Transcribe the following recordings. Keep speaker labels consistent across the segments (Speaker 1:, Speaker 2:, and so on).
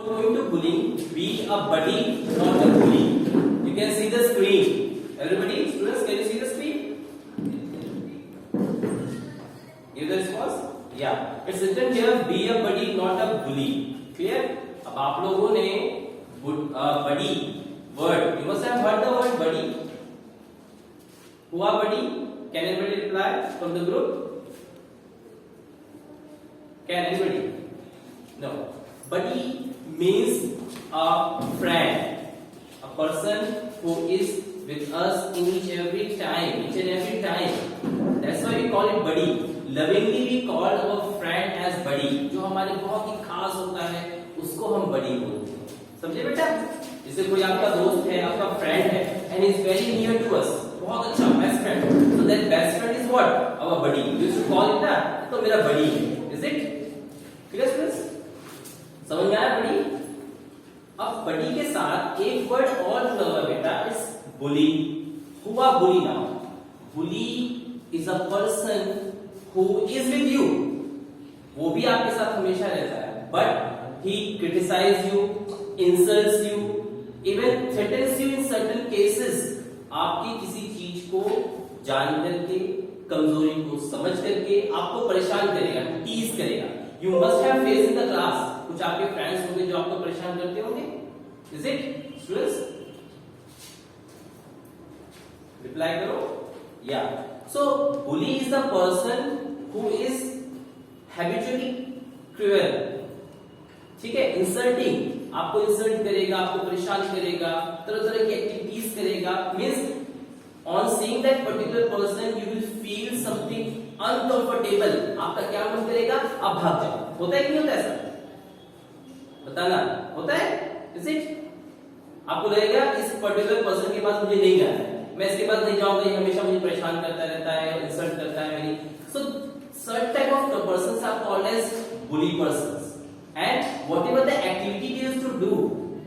Speaker 1: Going to bullying, be a buddy, not a bully. You can see the screen. Everybody, students, can you see the screen? Give the response. Yeah, it's written here. Be a buddy, not a bully. Clear? अब आप लोगों ने buddy word. You must have heard the word buddy. Who are buddy? Can anybody reply from the group? Can anybody? No. Buddy means a friend, a person who is with us in each and every time. That's why we call it buddy. Lovingly we call our friend as buddy. जो हमारे बहुत ही खास होता है उसको हम buddy बोलते हैं. समझे बेटा? जैसे कोई आपका दोस्त है, आपका फ्रेंड है, and is very near to us. बहुत अच्छा best friend. So that best friend is what? Our buddy. You should call it that. तो मेरा buddy है. Is it? Clear students? समझ में आया buddy? अब buddy के साथ एक वर्ड और जुड़ा हुआ बेटा. It's bully. Who are bully now? Bully is a person who is with you. वो भी आपके साथ हमेशा रहता है. But he criticizes you, insults you, even threatens you in certain cases. आपकी किसी चीज को जान करके, कमजोरी को समझ करके आपको परेशान करेगा, टीज करेगा. You must have faced in the class. कुछ आपके फ्रेंड्स होंगे जो आपको परेशान करते होंगे. Is it, students? Reply करो. Yeah. So bully is the person who is habitually cruel. ठीक है, इंसल्टिंग, आपको इंसल्ट करेगा, आपको परेशान करेगा, तरह तरह की एक्टिविटीज करेगा. Means on seeing that particular person you will feel something uncomfortable. आपका क्या मन करेगा? आप भाग जाओ. होता है कि नहीं होता ऐसा? बताना. होता है? Is it? आपको लगेगा इस पर्टिकुलर पर्सन के पास मुझे नहीं जाना है, मैं इसके पास नहीं जाऊंगा, ये हमेशा मुझे परेशान करता रहता है, इंसल्ट करता है मेरी. सो such type of persons are called as bully persons. And whatever the activity they used to do,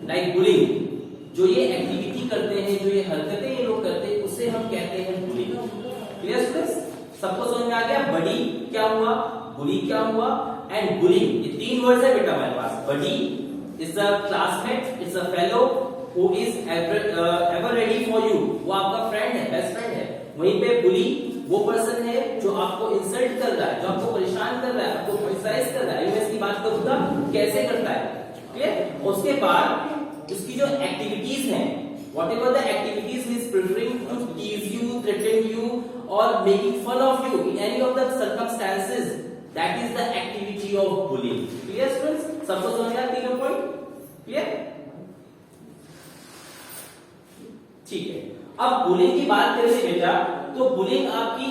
Speaker 1: like bullying, जो ये एक्टिविटी करते हैं, जो ये हरकतें ये लोग करते हैं, उसे हम कहते हैं bullying. Clear students? सबको समझ में आ गया? buddy क्या हुआ, bully क्या हुआ, and bullying. ये तीन वर्ड्स है बेटा हमारे पास. buddy is a classmate, it's a fellow who is ever ready for you. वो आपका फ्रेंड है, बेस्ट फ्रेंड है. वहीं पे bully वो पर्सन है जो आपको इंसल्ट कर रहा है, जो आपको परेशान कर रहा है, आपको क्रिटिसाइज कर रहा है. मैं इसकी बात करूंगा कैसे करता है. क्लियर? उसके बाद उसकी जो एक्टिविटीज हैं, whatever the activities he is preferring to tease you, threaten you or making fun of you in any of the circumstances, that is the activity of bullying. Clear students? सबको समझ में आया तीनों पॉइंट? क्लियर? ठीक है. अब bullying की बात करें बेटा, तो बुलिंग आपकी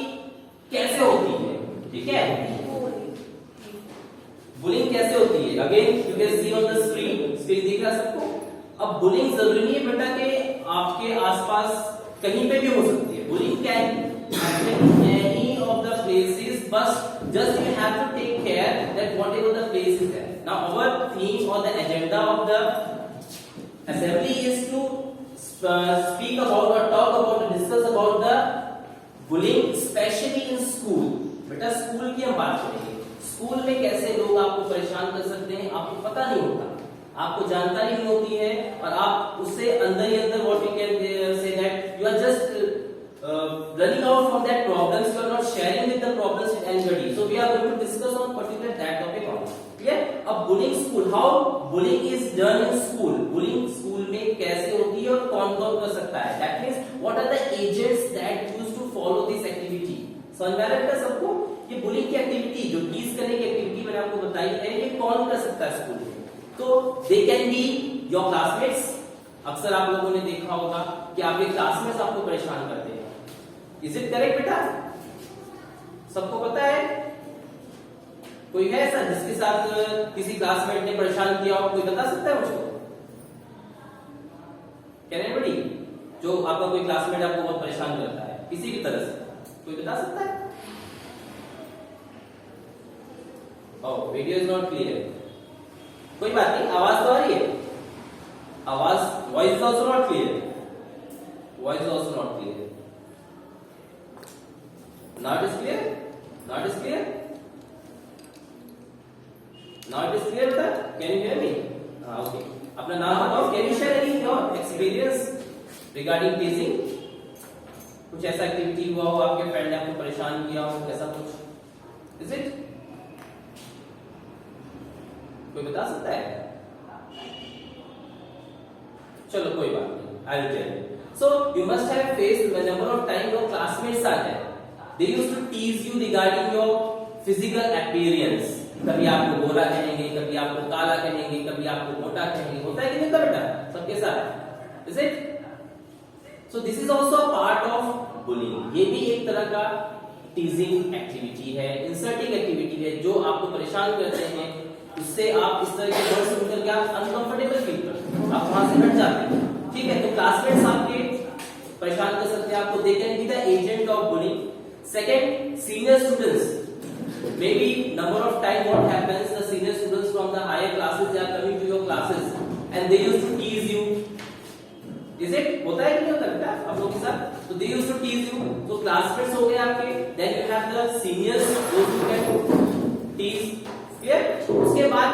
Speaker 1: कैसे होती है? ठीक है, बुलिंग कैसे होती है? Again you can see on the screen दिख रहा है सबको. अब बुलिंग जरूरी नहीं है बेटा कि आपके आसपास कहीं पे भी हो सकती है. Bullying can happen any of the places, but just you have to take care that whatever the place is there. Now our theme और the agenda of the assembly is to speak about or talk about or discuss about the bullying especially in school. बेटा school की हम बात करेंगे. School में कैसे लोग आपको परेशान कर सकते हैं आपको पता नहीं होता, आपको जानकारी नहीं होती है और आप उससे अंदर ही अंदर what we can say that you are just running out from that problems, you are not sharing with the problems with anybody. So we are going to discuss on particular that topic only. Clear? अब bullying school, how bullying is done in school. bullying school में कैसे होती है और कौन कौन कर सकता है. That means what are the agents that used to follow this activity. समझ में आ रहा है सबको? ये bullying की एक्टिविटी, जो टीज करने की एक्टिविटी मैंने आपको बताई है, ये कौन कर सकता है स्कूल में? तो they can be your classmates. अक्सर आप लोगों ने देखा होगा कि आपके क्लासमेट्स आपको परेशान करते हैं. Is it correct बेटा? सबको पता है? कोई है ऐसा जिसके साथ किसी क्लासमेट ने परेशान किया हो? कोई बता सकता है मुझको? Can anybody? जो आपका कोई क्लासमेट आपको बहुत परेशान करता है किसी भी तरह से, कोई बता सकता है? ओह, वीडियो इज नॉट क्लियर. कोई बात नहीं, आवाज तो आ रही है. आवाज, voice is also not clear. Voice is also not clear. Not is clear? Not is clear? Now it is clear, sir? Can you hear me? Okay. अपना नाम बताओ। Can you share any your experience regarding टीजिंग? कुछ ऐसा activity हुआ हो, आपके friend ने आपको परेशान किया हो, ऐसा कुछ? Is it? कोई बता सकता है? चलो कोई बात नहीं, I will tell you. So you must have faced the number of time your classmates are there, they used to tease you regarding your physical appearance. कभी आपको गोरा कहेंगे, कभी आपको काला कहेंगे, कभी आपको मोटा कहेंगे। होता है कि नहीं बेटा सबके साथ? Is it? So this is also a part of bullying. ये भी एक तरह का टीजिंग एक्टिविटी है, इंसल्टिंग एक्टिविटी है, जो आपको परेशान करते हैं, उससे आप इस तरह के वर्ड सुनकर क्या अनकंफर्टेबल फील करते हैं, आप वहां से हट जाते हैं। ठीक है, तो क्लासमेट्स आपके परेशान कर सकते हैं आपको, they can be the agent of bullying. Second, senior students, maybe number of time what happens, the senior students from the higher classes they are coming to your classes and they used to tease you. Is it? होता है कि नहीं होता बेटा आप लोगों के साथ? तो they used to tease you, तो classmates हो गए आपके, then you have the seniors those who can tease, clear? उसके बाद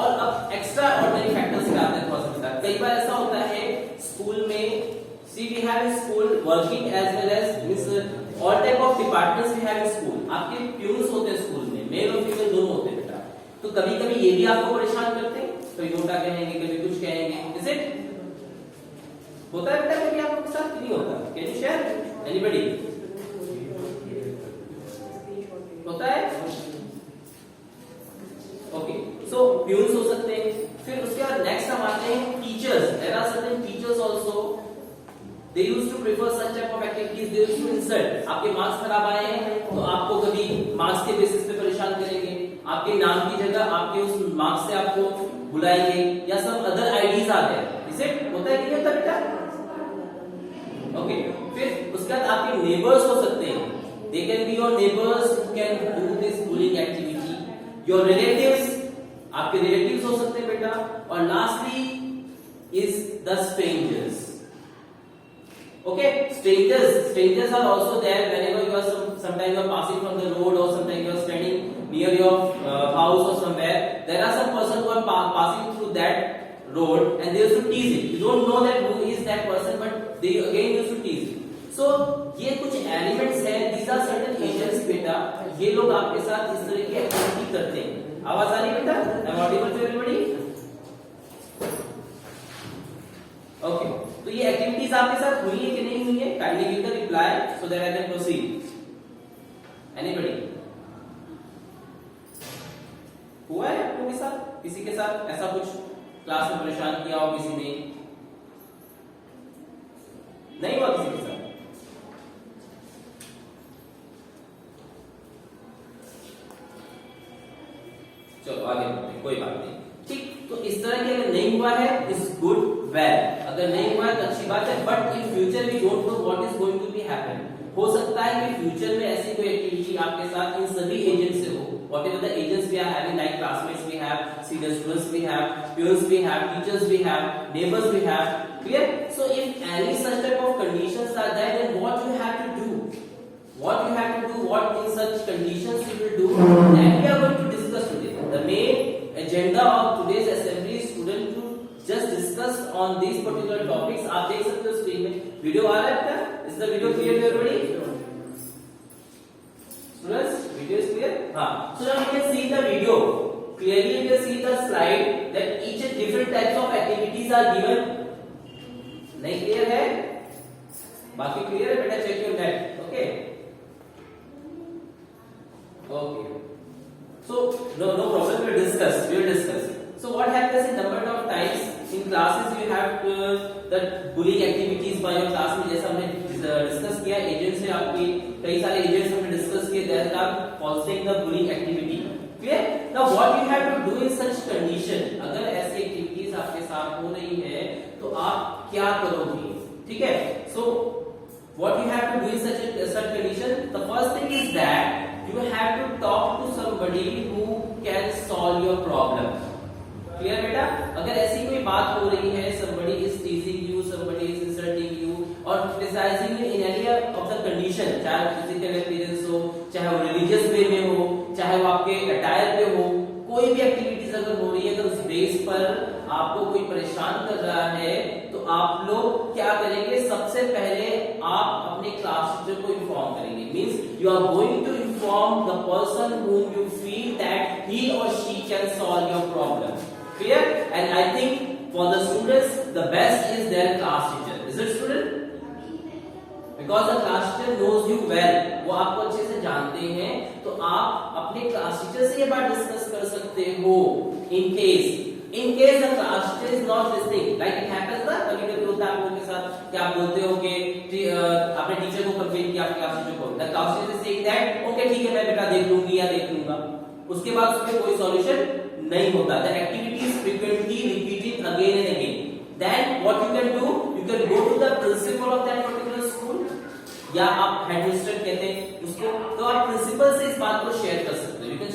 Speaker 1: और अब एक्स्ट्रा ऑर्डिनरी फैक्टर्स पे आते हैं थोड़ा सा बेटा। कई बार ऐसा होता है स्कूल में, see we have in school working as well as means all type of departments we have in school, आपके प्यून्स होते हैं स्कूल में, मेल और फीमेल दोनों होते हैं बेटा। तो कभी कभी ये भी आपको परेशान करते हैं, कभी मोटा कहेंगे, कभी कुछ कहेंगे। Is it? होता है बेटा कभी आपके साथ? नहीं होता? Can you share anybody? होता है? ओके, सो प्यून्स हो सकते हैं। फिर उसके बाद नेक्स्ट हम आते हैं teachers. There are certain teachers also, they used to prefer such type of activities, they used to insult। आपके मार्क्स खराब आए हैं तो आपको कभी मार्क्स के बेसिस पे परेशान करेंगे, आपके नाम की जगह आपके उस मार्क्स से आपको बुलाएंगे, या सब अदर आईडीज आते हैं। इसे होता है कि नहीं होता बेटा? ओके, फिर उसके बाद आपके नेबर्स हो सकते हैं, they can be your neighbors who can do this bullying activity, your relatives, आपके रिलेटिव्स हो सकते हैं बेटा, और lastly is the strangers। Okay, strangers are also there whenever you are sometimes you are passing from the road, or sometimes you are standing near your house or somewhere. There are some person who are passing through that road and they used to tease it. You don't know that who is that person, but they again used to tease it. So ये कुछ elements हैं, these are certain agents बेटा, ये लोग आपके साथ इस तरह की एक्टिविटी करते हैं। आवाज आ रही है बेटा? I'm audible to everybody? Okay, तो ये एक्टिविटीज आपके साथ हुई है कि नहीं हुई है? Kindly give the reply so that I can proceed. Anybody? हुआ है आप लोगों के साथ? किसी के साथ ऐसा कुछ क्लास में परेशान किया हो किसी ने? नहीं हुआ किसी के साथ? चलो आगे बढ़ते हैं, कोई बात नहीं। ठीक, तो इस तरह की अगर नहीं हुआ है इज गुड वेल, अगर नहीं हुआ है तो अच्छी बात है, but in future we don't know what is going to be happen. हो सकता है कि फ्यूचर में ऐसी कोई एक्टिविटी आपके साथ इन सभी एजेंट्स से हो, whatever the agents we are having, like classmates we have, senior students we have, peons we have, teachers we have, neighbours we have, clear? So if any such type of conditions are there, then what you have to do, what in such conditions you will do, that we are going to discuss today. The main agenda of today's assembly is student to just discuss on these particular topics। आप देख सकते हो screen में video आ रहा है क्या? Is the video clear to everybody? Students, video is clear? हाँ, so now you can see the video clearly, you can see the slide that each and different types of activities are given। नहीं clear है? बाकी clear है बेटा? check your net, okay? Okay, so no problem, we will discuss। So what happens in number of times in classes you have the bullying activities by your class में, जैसा हमने discuss किया agents से, आपके कई सारे एजेंट्स हमने discuss किए, that are causing the bullying activity, clear? Now what you have to do in such condition, अगर ऐसी एक्टिविटीज आपके साथ हो रही है तो आप क्या करोगे? ठीक है, so what you have to do in such condition, the first thing is that you have to talk to somebody who can solve your problem। Clear बेटा? अगर ऐसी कोई बात हो रही है, somebody is teasing you, somebody is insulting you or criticizing you in any of the condition, चाहे physical appearance हो, चाहे वो religious way में हो, चाहे वो आपके attire पे हो, कोई भी एक्टिविटीज अगर हो रही है, अगर उस बेस पर आपको कोई परेशान कर रहा है तो आप लोग क्या करेंगे, सबसे पहले आप अपने क्लास टीचर को इन्फॉर्म करेंगे। Means you are going to inform the person whom you feel that he or she can solve your problem. Clear? And I think for the students the best is their class teacher. Is it student? Because the class teacher knows you well, वो आपको अच्छे से जानते हैं, तो आप अपने class teacher से ये बात डिस्कस कर सकते हो। In case the class teacher is not listening, like it happens ना, कभी-कभी होता है आप लोगों के साथ कि आप बोलते हो कि आपने टीचर को कंप्लेन किया अपने क्लास टीचर को, the class teacher is saying that okay ठीक है मैं बेटा देख लूंगी या देख लूंगा, उसके बाद उसमें कोई सॉल्यूशन नहीं होता। The activity is frequently repeated again and again. Then what you can do, you can go to the principal of that particular school, या आप हेडमिस्टर कहते हैं उसको, तो आप प्रिंसिपल से इस बात को शेयर कर सकते हो। You can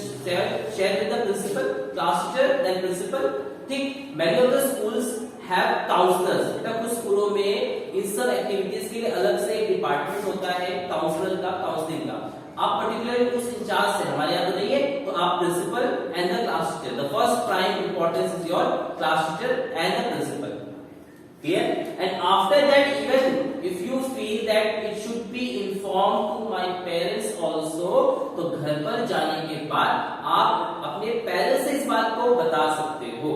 Speaker 1: share with the principal, class teacher, then principal. ठीक, many of the schools have counsellors. बेटा कुछ स्कूलों में इन सब एक्टिविटीज के लिए अलग से एक डिपार्टमेंट होता है काउंसलर का, काउंसलिंग का। आप पर्टिकुलरली उस इंचार्ज से, हमारे यहाँ तो नहीं है, तो आप principal and the class teacher, the first prime importance is your class teacher and the principal. Clear? And after that, even if you feel that it should be informed to my parents also, तो घर पर जाने के बाद आप अपने parents से इस बात को बता सकते हो।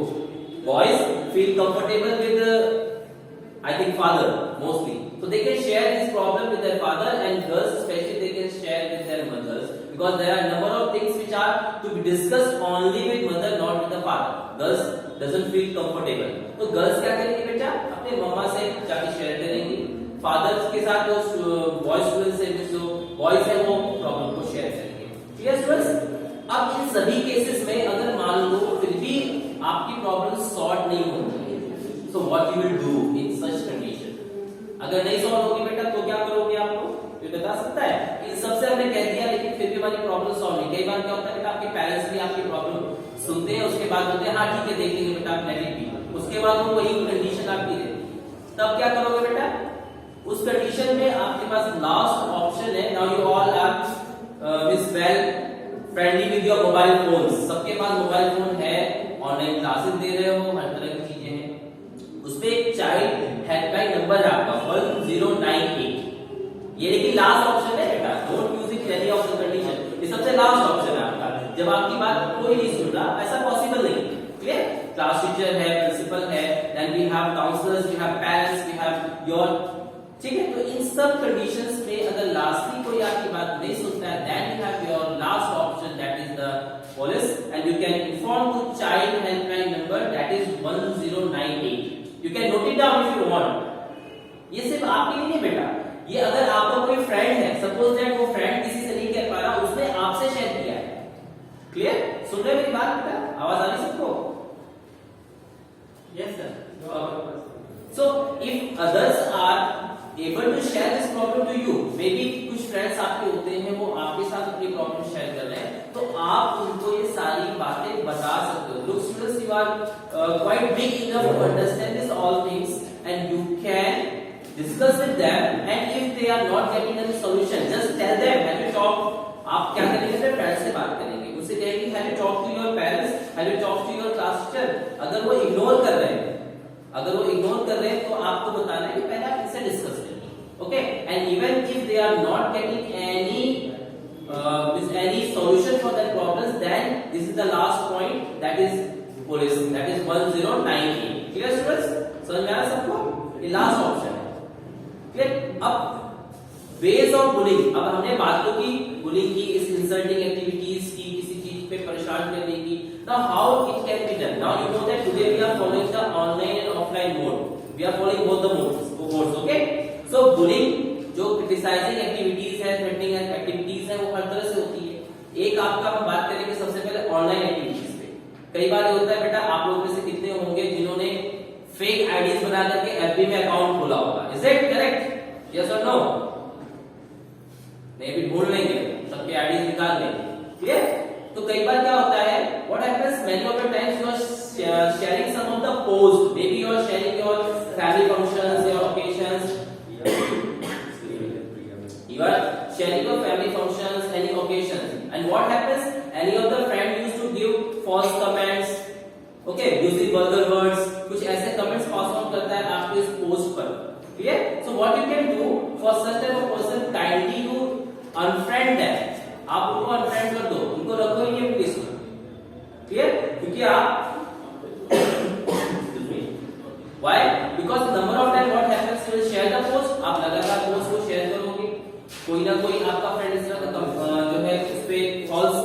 Speaker 1: Boys feel comfortable with, I think, father mostly, so they can share this problem with their father, and girls especially they can share with their mothers, because there are number of things which are to be discussed only with mother, not with the father. Girls doesn't feel comfortable, तो girls क्या करेंगी बेटा, अपने मम्मा से जाके share करेंगी, fathers के साथ जो बॉयज स्टूडेंट्स से जो बॉयज है वो प्रॉब्लम को शेयर करेंगे। Clear students? अब इन सभी केसेस में अगर मान लो फिर भी आपकी प्रॉब्लम सॉल्व नहीं होती, so what you will do in such condition? अगर नहीं सॉल्व होगी बेटा तो क्या करोगे आप लोग, ये बता सकता है? इन सबसे हमने कह दिया, लेकिन फिर भी हमारी प्रॉब्लम सॉल्व नहीं। कई बार क्या होता है बेटा, आपके पेरेंट्स भी आपकी प्रॉब्लम सुनते हैं, उसके बाद बोलते हैं हाँ ठीक है देख लेंगे बेटा आप लेट भी, उसके बाद वो वही कंडीशन आपकी देते, तब क्या करोगे बेटा? उस कंडीशन में आपके पास लास्ट ऑप्शन है, now you all are with well friendly with your mobile phones, सबके पास मोबाइल फोन है, ऑनलाइन क्लासेस दे रहे हो, हर तरह की चीजें हैं, उस पे एक चाइल्ड हेल्पलाइन नंबर है आपका 1098, ये लेकिन लास्ट ऑप्शन है बेटा, don't use it any of the condition, ये सबसे लास्ट ऑप्शन है आपका, जब आपकी बात कोई नहीं सुन रहा, ऐसा पॉसिबल नहीं। क्लियर? क्लास टीचर है, प्रिंसिपल है, then we have counsellors, we have parents, we have your, ठीक है? तो इन सब कंडीशंस में अगर लास्टली कोई आपकी बात नहीं सुनता है, then you have your last option, that is the police, and you can inform to child helpline number, that is 1098। You can note it down if you want. ये सिर्फ आपके लिए नहीं बेटा, ये अगर आपका कोई फ्रेंड है, सपोज दैट वो फ्रेंड किसी से नहीं कह पा रहा, उसने आपसे शेयर किया है। क्लियर? सुन रहे मेरी बात बेटा? आवाज आ रही सबको? Yes sir. So if others are able to share this problem to you, may be कुछ फ्रेंड्स आपके होते हैं वो आपके साथ अपनी प्रॉब्लम शेयर कर रहे हैं, तो आप उनको ये सारी बातें बता सकते हो। Look students, you are quite big enough to understand this all things, and you can discuss with them, and if they are not getting any solution, just tell them, have you talked, आप क्या करेंगे अपने friend से बात करेंगे, उससे कहेंगे have you talked to your parents, have you talked to your class teacher। अगर वो इग्नोर कर रहे हैं, तो आपको बताना है कि पहले आप इनसे डिस्कस करिए, okay? And even if they are not getting any solution for that problems, then this is the last point, that is police, that is 1098। clear students? समझ में आ रहा सबको? ये लास्ट ऑप्शन है। अब वेज ऑफ बुलिंग, अब हमने बात तो की बुलिंग की, इस इंसल्टिंग एक्टिविटीज की, किसी चीज पे परेशान करने की। Now how it can be done? Now you know that today we are following the online and offline mode, we are following both the modes, okay? So bullying जो क्रिटिसाइजिंग एक्टिविटीज है, threatening activities है, वो हर तरह से होती है। एक आपका हम बात करेंगे सबसे पहले ऑनलाइन एक्टिविटीज पे। कई बार होता है बेटा, आप लोगों में से कितने होंगे जिन्होंने फेक आईडीज बना करके एफबी में अकाउंट खोला होगा? Is it correct? यस और नो? नहीं भी ढूंढ लेंगे, सबके आईडीज निकाल लेंगे। क्लियर? तो कई बार क्या होता है, what happens, many of the times you are sharing some of the post, may be you are sharing your family functions, your occasions, you are sharing your family functions, any occasions, and what happens, any of the friend used to give false comments, okay, using vulgar words, कुछ ऐसे comments pass on करता है आपके इस post पर, clear? So what you can do for such type of person, kindly you unfriend that, आप उनको unfriend कर दो, उनको रखो ही नहीं प्लीज, क्लियर? क्योंकि आप Why? Because number of time what happens, you will share the post, आप लगातार पोस्ट को शेयर करोगे, कोई ना कोई आपका फ्रेंड इस तरह का जो है उस पे फॉल्स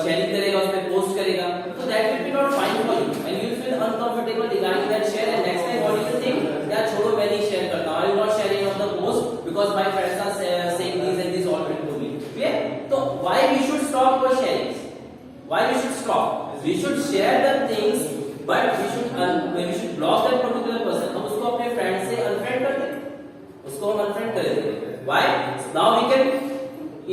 Speaker 1: शेयरिंग करेगा, उस पे पोस्ट करेगा, so that will be not fine for you and you will feel uncomfortable regarding that share, and next time what you will think, यार छोड़ो मैं नहीं शेयर करता, I will not sharing on the post because my friends are saying this and this already to me, clear? तो why we should stop our sharing? Why we should stop? We should share the things, but we should block that particular person. हम उसको अपने friend से unfriend कर देंगे, उसको हम unfriend कर देंगे. Why? Now we can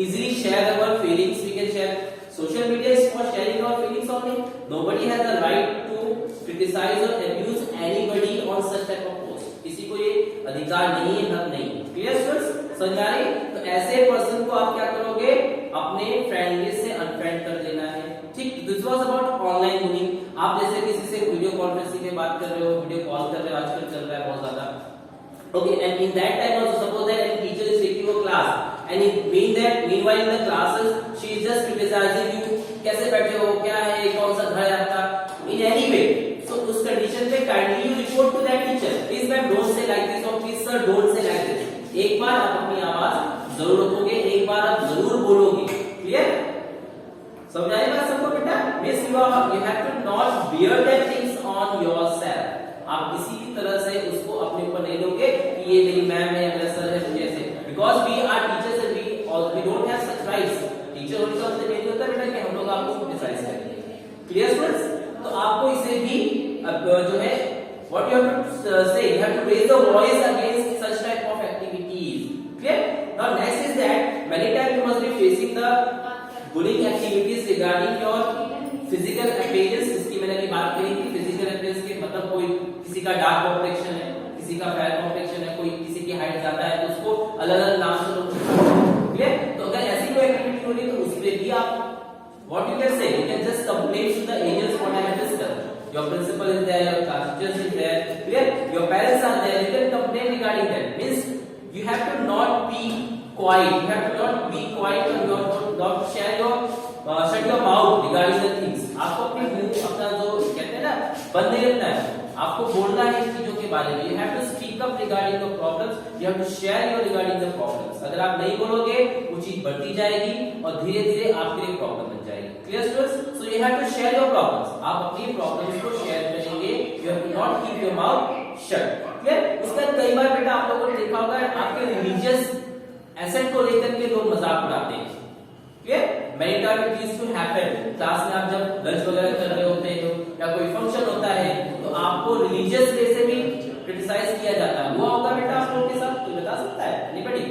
Speaker 1: easily share our feelings. We can share. Social media is for sharing our feelings only. Nobody has the right to criticize or abuse anybody on such type of post. किसी को ये अधिकार नहीं है, हक नहीं. Clear students? समझ आ रही? तो ऐसे पर्सन को आप क्या करोगे? अपने फ्रेंड लिस्ट से अनफ्रेंड कर देना है. ठीक, this was about online bullying. आप जैसे किसी से वीडियो कॉन्फ्रेंसिंग में बात कर रहे हो, वीडियो कॉल कर रहे हो, आजकल चल रहा है बहुत ज्यादा. Okay, and in that time also suppose that any teacher is taking a class and meanwhile in the classes she is just criticizing you, कैसे बैठे हो, क्या है, कौन सा घर है आपका, in any way. So उस condition पे kindly you report to that teacher. Please ma'am don't say like this or please sir don't say like this. एक बार आप अपनी आवाज जरूर रखोगे, एक बार आप जरूर बोलोगे. क्लियर? समझ आई बात सबको बेटा? Miss you have to not bear that things on yourself. आप किसी भी तरह से उसको अपने ऊपर नहीं लोगे कि ये मेरी मैम है, मेरा सर है, मुझे ऐसे. Because we are teachers and we don't have such rights. Teacher होने का मतलब नहीं होता बेटा कि हम लोग आपको क्रिटिसाइज करेंगे. Clear students? तो आपको इसे भी जो है what you have to say, you have to raise the voice against such type of activities. Clear? Now next is that many times you must be facing the bullying activities regarding your physical appearance. इसकी मैंने अभी बात करी थी. Physical appearance के मतलब कोई किसी का डार्क कॉम्प्लेक्शन है, किसी का फेयर कॉम्प्लेक्शन है, कोई किसी की हाइट ज्यादा है तो उसको अलग अलग नाम से लोग. क्लियर? तो अगर ऐसी कोई एक्टिविटी हो रही है तो उस पे भी आप what you can say, you can just complain to the agents what I have discussed. Your principal is there, your class teachers is there, clear? Your parents are there, you can complain regarding that. Means you have to not be quiet, you have to not be quiet and not share your shut your mouth regarding the things. आपको अपनी मुंह अपना जो कहते हैं ना बंद नहीं रखना है, आपको बोलना है इन चीजों के बारे में. You have to speak up regarding the problems, you have to share your regarding the problems. अगर आप नहीं बोलोगे वो चीज बढ़ती जाएगी और धीरे धीरे आपके लिए प्रॉब्लम बन जाएगी. Clear students? So you have to share your problems. आप अपनी प्रॉब्लम्स को शेयर करेंगे. You have to not keep your mouth shut. Clear? उसका कई बार बेटा आप लोगों ने देखा होगा आपके रिलीजियस एसेट को लेकर के लोग मजाक उड़ाते हैं. Clear? Many times it used to happen. Class में आप जब लंच वगैरह कर रहे होते हो या कोई फंक्शन होता है तो आपको रिलीजियस वे से भी क्रिटिसाइज किया जाता है. हुआ होगा बेटा आप लोगों के साथ? कोई बता सकता है? Anybody?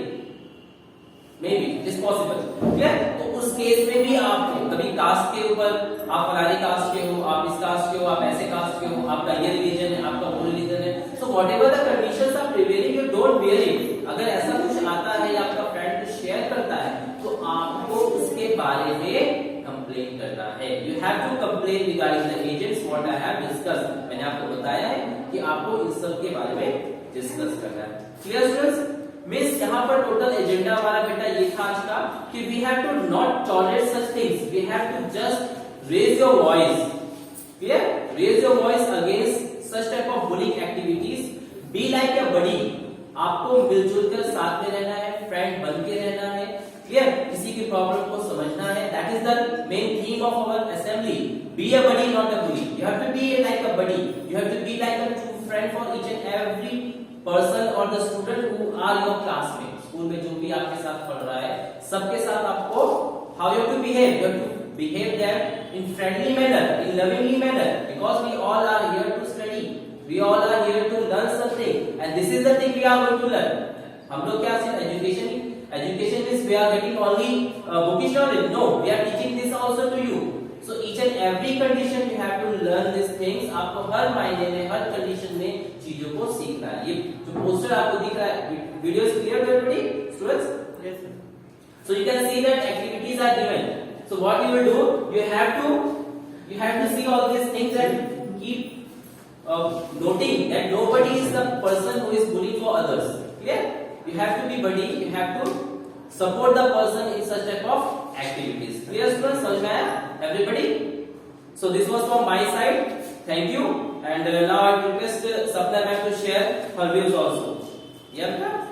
Speaker 1: Maybe it is possible. Clear? तो उस केस में भी आप कभी कास्ट के ऊपर, आप फलानी कास्ट के हो, आप इस कास्ट के हो, आप ऐसे कास्ट के हो, आपका ये रिलीजन है, आपका वो रिलीजन है. So whatever the conditions are prevailing, you don't bear it. अगर ऐसा कुछ आता है या आपका फ्रेंड शेयर करता है तो आपको उसके बारे में कंप्लेन करना है. You have to complain regarding the agents what I have discussed. मैंने आपको बताया है कि आपको इस सब के बारे में डिस्कस करना है. Clear students? मिस यहाँ पर टोटल एजेंडा हमारा बेटा ये था आज का कि we have to not tolerate such things. We have to just raise your voice. Clear? Raise your voice against such type of bullying activities. Be like a buddy. आपको मिलजुल कर साथ में रहना है, फ्रेंड बन के रहना है. क्लियर? किसी की प्रॉब्लम को समझना है. That is the main theme of our assembly. Be a buddy not a bully. You have to be like a buddy. You have to be like a true friend for each and every person और the student who are your classmate. School में जो भी आपके साथ पढ़ रहा है सबके साथ आपको how you to behave. You have to behave them in friendly manner, in lovingly manner, because we all are here to study. We all are here to learn something and this is the thing we are going to learn. हम लोग क्या सिर्फ education means we are getting only bookish knowledge. No, we are teaching this also to you. So each and every condition you have to learn these things. आपको हर मायने में, हर condition में चीजों को सीखना है. ये जो पोस्टर आपको दिख रहा है, video is clear to everybody students? Yes sir. So you can see that activities are given. So what you will do, you have to see all these things and keep noting that nobody is the person who is bullying for others. Clear? You have to be buddy. You have to support the person in such type of activities. Clear students? समझ में आया? Everybody? So this was from my side. Thank you. And now I request Sapna ma'am to share her views also. Yeah.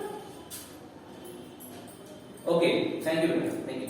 Speaker 1: Okay. Thank you. Thank you.